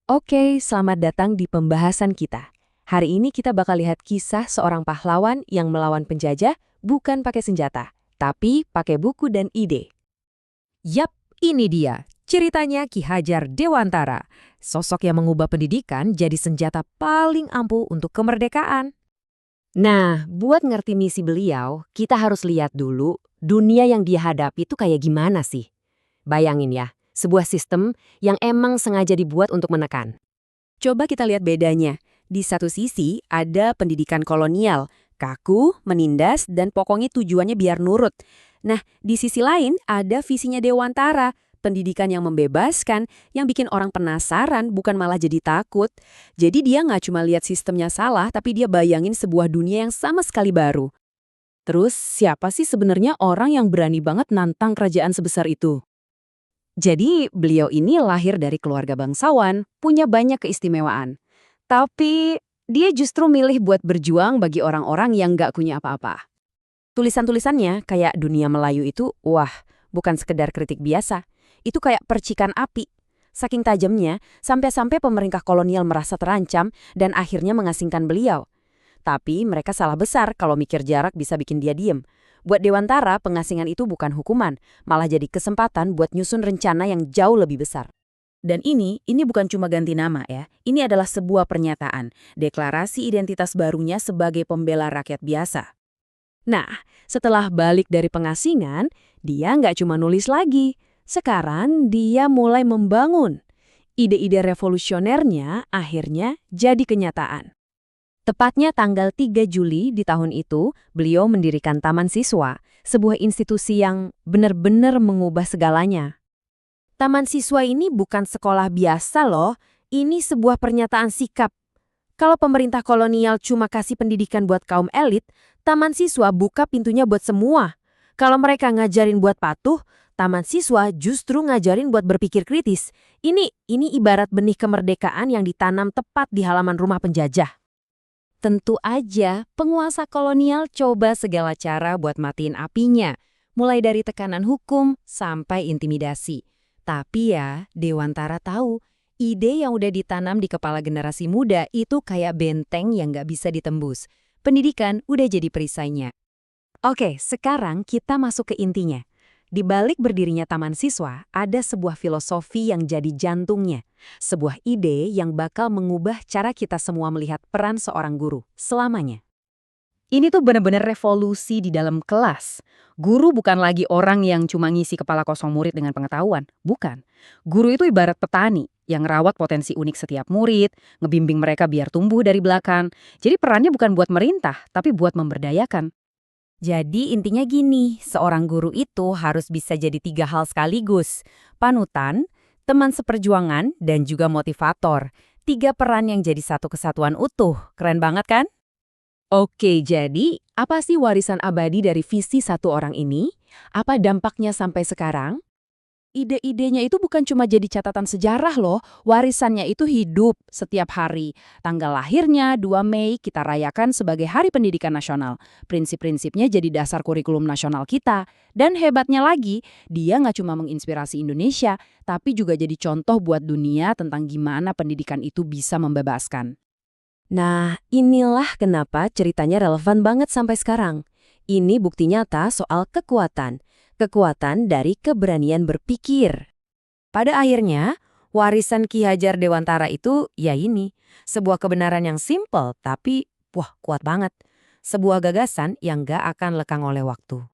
Oke, selamat datang di pembahasan kita. Hari ini kita bakal lihat kisah seorang pahlawan yang melawan penjajah bukan pakai senjata, tapi pakai buku dan ide. Yap, ini dia. Ceritanya Ki Hajar Dewantara. Sosok yang mengubah pendidikan jadi senjata paling ampuh untuk kemerdekaan. Nah, buat ngerti misi beliau, kita harus lihat dulu dunia yang dia hadapi itu kayak gimana sih. Bayangin ya, sebuah sistem yang emang sengaja dibuat untuk menekan. Coba kita lihat bedanya. Di satu sisi ada pendidikan kolonial, kaku, menindas, dan pokoknya tujuannya biar nurut. Nah, di sisi lain ada visinya Dewantara, pendidikan yang membebaskan, yang bikin orang penasaran bukan malah jadi takut. Jadi dia nggak cuma lihat sistemnya salah, tapi dia bayangin sebuah dunia yang sama sekali baru. Terus siapa sih sebenarnya orang yang berani banget nantang kerajaan sebesar itu? Jadi beliau ini lahir dari keluarga bangsawan, punya banyak keistimewaan. Tapi dia justru milih buat berjuang bagi orang-orang yang nggak punya apa-apa. Tulisan-tulisannya kayak Dunia Melayu itu, wah, bukan sekedar kritik biasa. Itu kayak percikan api. Saking tajamnya, sampai-sampai pemerintah kolonial merasa terancam dan akhirnya mengasingkan beliau. Tapi mereka salah besar kalau mikir jarak bisa bikin dia diem. Buat Dewantara, pengasingan itu bukan hukuman, malah jadi kesempatan buat nyusun rencana yang jauh lebih besar. Dan ini bukan cuma ganti nama ya. Ini adalah sebuah pernyataan, deklarasi identitas barunya sebagai pembela rakyat biasa. Nah, setelah balik dari pengasingan, dia nggak cuma nulis lagi. Sekarang dia mulai membangun. Ide-ide revolusionernya akhirnya jadi kenyataan. Tepatnya tanggal 3 Juli di tahun itu, beliau mendirikan Taman Siswa, sebuah institusi yang benar-benar mengubah segalanya. Taman Siswa ini bukan sekolah biasa loh, ini sebuah pernyataan sikap. Kalau pemerintah kolonial cuma kasih pendidikan buat kaum elit, Taman Siswa buka pintunya buat semua. Kalau mereka ngajarin buat patuh, Taman Siswa justru ngajarin buat berpikir kritis. Ini ibarat benih kemerdekaan yang ditanam tepat di halaman rumah penjajah. Tentu aja, penguasa kolonial coba segala cara buat matiin apinya, mulai dari tekanan hukum sampai intimidasi. Tapi ya, Dewantara tahu, ide yang udah ditanam di kepala generasi muda itu kayak benteng yang nggak bisa ditembus. Pendidikan udah jadi perisainya. Oke, sekarang kita masuk ke intinya. Di balik berdirinya Taman Siswa, ada sebuah filosofi yang jadi jantungnya. Sebuah ide yang bakal mengubah cara kita semua melihat peran seorang guru selamanya. Ini tuh benar-benar revolusi di dalam kelas. Guru bukan lagi orang yang cuma ngisi kepala kosong murid dengan pengetahuan. Bukan. Guru itu ibarat petani yang rawat potensi unik setiap murid, ngebimbing mereka biar tumbuh dari belakang. Jadi perannya bukan buat merintah, tapi buat memberdayakan. Jadi intinya gini, seorang guru itu harus bisa jadi 3 hal sekaligus. Panutan, teman seperjuangan, dan juga motivator. 3 peran yang jadi satu kesatuan utuh. Keren banget kan? Oke, jadi apa sih warisan abadi dari visi satu orang ini? Apa dampaknya sampai sekarang? Ide-idenya itu bukan cuma jadi catatan sejarah loh, warisannya itu hidup setiap hari. Tanggal lahirnya 2 Mei kita rayakan sebagai Hari Pendidikan Nasional. Prinsip-prinsipnya jadi dasar kurikulum nasional kita. Dan hebatnya lagi, dia nggak cuma menginspirasi Indonesia, tapi juga jadi contoh buat dunia tentang gimana pendidikan itu bisa membebaskan. Nah, inilah kenapa ceritanya relevan banget sampai sekarang. Ini bukti nyata soal kekuatan. Kekuatan dari keberanian berpikir. Pada akhirnya, warisan Ki Hajar Dewantara itu ya ini, sebuah kebenaran yang simple tapi wah kuat banget. Sebuah gagasan yang gak akan lekang oleh waktu.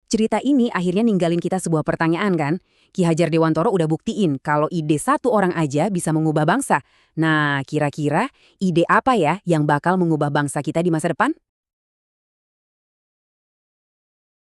Cerita ini akhirnya ninggalin kita sebuah pertanyaan kan? Ki Hajar Dewantara udah buktiin kalau ide satu orang aja bisa mengubah bangsa. Nah, kira-kira ide apa ya yang bakal mengubah bangsa kita di masa depan?